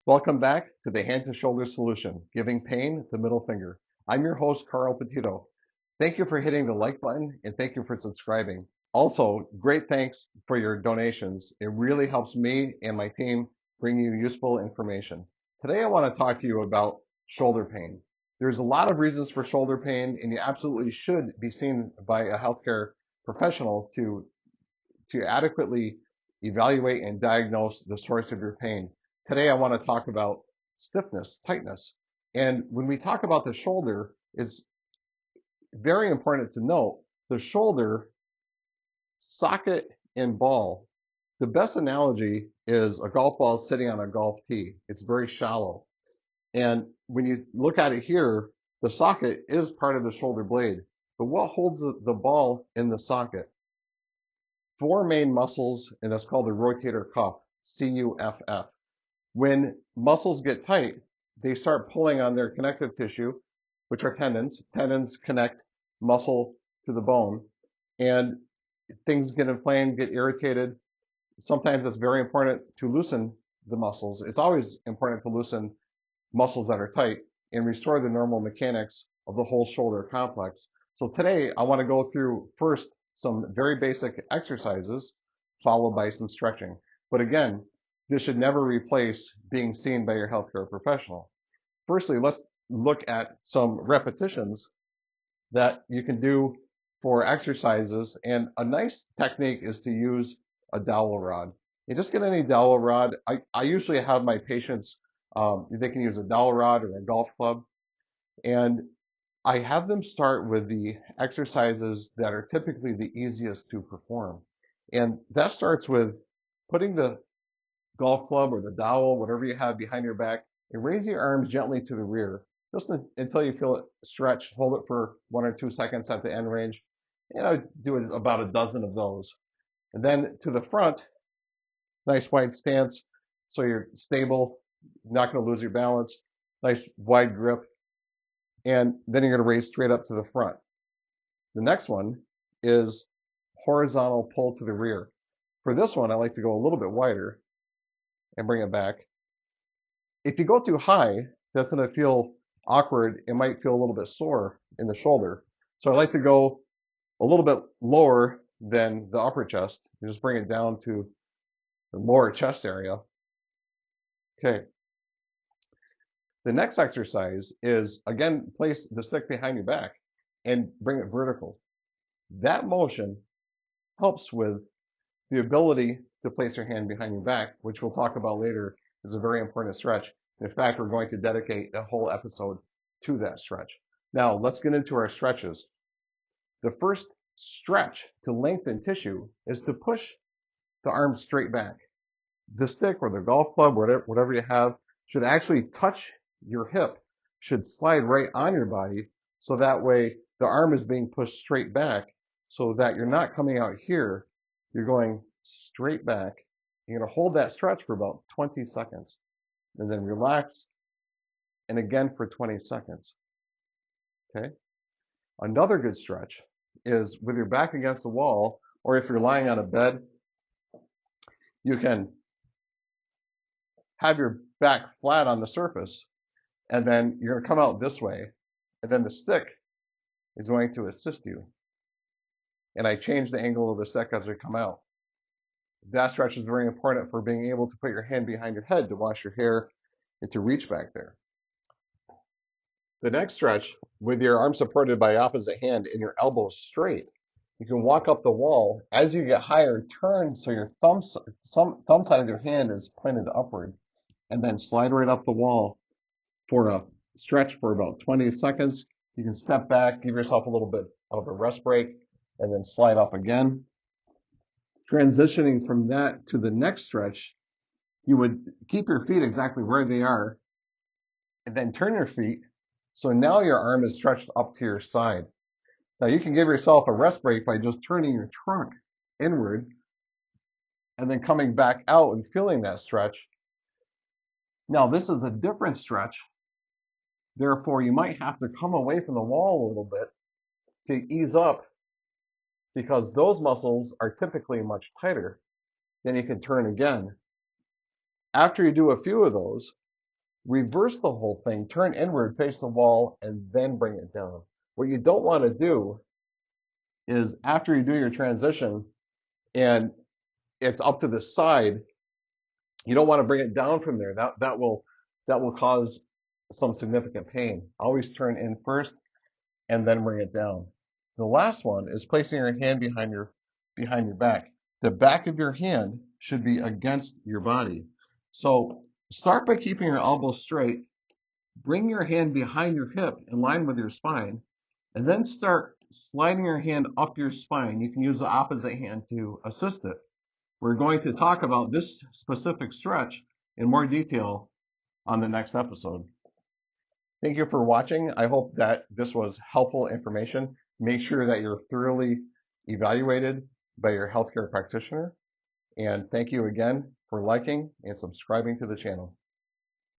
Welcome back to the Hand to Shoulder Solution, giving pain the middle finger. I'm your host, Carl Petitto. Thank you for hitting the like button and thank you for subscribing. Also, great thanks for your donations. It really helps me and my team bring you useful information. Today, I want to talk to you about shoulder pain. There's a lot of reasons for shoulder pain, and you absolutely should be seen by a healthcare professional to adequately evaluate and diagnose the source of your pain. Today, I want to talk about stiffness, tightness. And when we talk about the shoulder, it's very important to note the shoulder, socket, and ball. The best analogy is a golf ball sitting on a golf tee. It's very shallow. And when you look at it here, the socket is part of the shoulder blade. But what holds the ball in the socket? Four main muscles, and that's called the rotator cuff, CUFF. When muscles get tight, they start pulling on their connective tissue, which are tendons. Tendons connect muscle to the bone, and things get inflamed, get irritated. Sometimes it's very important to loosen the muscles. It's always important to loosen muscles that are tight and restore the normal mechanics of the whole shoulder complex. So today, I want to go through first some very basic exercises, followed by some stretching. But again, this should never replace being seen by your healthcare professional. Firstly, let's look at some repetitions that you can do for exercises. And a nice technique is to use a dowel rod. You just get any dowel rod. I usually have my patients, they can use a dowel rod or a golf club. And I have them start with the exercises that are typically the easiest to perform. And that starts with putting the golf club or the dowel, whatever you have behind your back, and raise your arms gently to the rear, just until you feel it stretch. Hold it for 1 or 2 seconds at the end range. And I do about a dozen of those. And then to the front, nice wide stance, so you're stable, not going to lose your balance. Nice wide grip. And then you're going to raise straight up to the front. The next one is horizontal pull to the rear. For this one, I like to go a little bit wider and bring it back. If you go too high, that's going to feel awkward. It might feel a little bit sore in the shoulder. So I like to go a little bit lower than the upper chest. You just bring it down to the lower chest area. Okay. The next exercise is, again, place the stick behind your back and bring it vertical. That motion helps with the ability to place your hand behind your back, which we'll talk about later, is a very important stretch. In fact, we're going to dedicate a whole episode to that stretch. Now, let's get into our stretches. The first stretch to lengthen tissue is to push the arms straight back. The stick or the golf club, whatever you have, should actually touch your hip, should slide right on your body, so that way the arm is being pushed straight back, so that you're not coming out here, you're going straight back. You're going to hold that stretch for about 20 seconds, and then relax, and again for 20 seconds. Okay? Another good stretch is with your back against the wall, or if you're lying on a bed, you can have your back flat on the surface, and then you're going to come out this way, and then the stick is going to assist you. And I change the angle of the stick as I come out. That stretch is very important for being able to put your hand behind your head to wash your hair and to reach back there. The next stretch, with your arm supported by opposite hand and your elbows straight, you can walk up the wall. As you get higher, turn so your thumb side of your hand is pointed upward, and then slide right up the wall for a stretch for about 20 seconds. You can step back, give yourself a little bit of a rest break, and then slide up again. Transitioning from that to the next stretch, you would keep your feet exactly where they are, and then turn your feet. So now your arm is stretched up to your side. Now you can give yourself a rest break by just turning your trunk inward and then coming back out and feeling that stretch. Now this is a different stretch. Therefore, you might have to come away from the wall a little bit to ease up, because those muscles are typically much tighter. Then you can turn again. After you do a few of those, reverse the whole thing, turn inward, face the wall, and then bring it down. What you don't want to do is after you do your transition and it's up to the side, you don't want to bring it down from there. That will cause some significant pain. Always turn in first and then bring it down. The last one is placing your hand behind your back. The back of your hand should be against your body. So start by keeping your elbows straight. Bring your hand behind your hip in line with your spine, and then start sliding your hand up your spine. You can use the opposite hand to assist it. We're going to talk about this specific stretch in more detail on the next episode. Thank you for watching. I hope that this was helpful information. Make sure that you're thoroughly evaluated by your healthcare practitioner. And thank you again for liking and subscribing to the channel.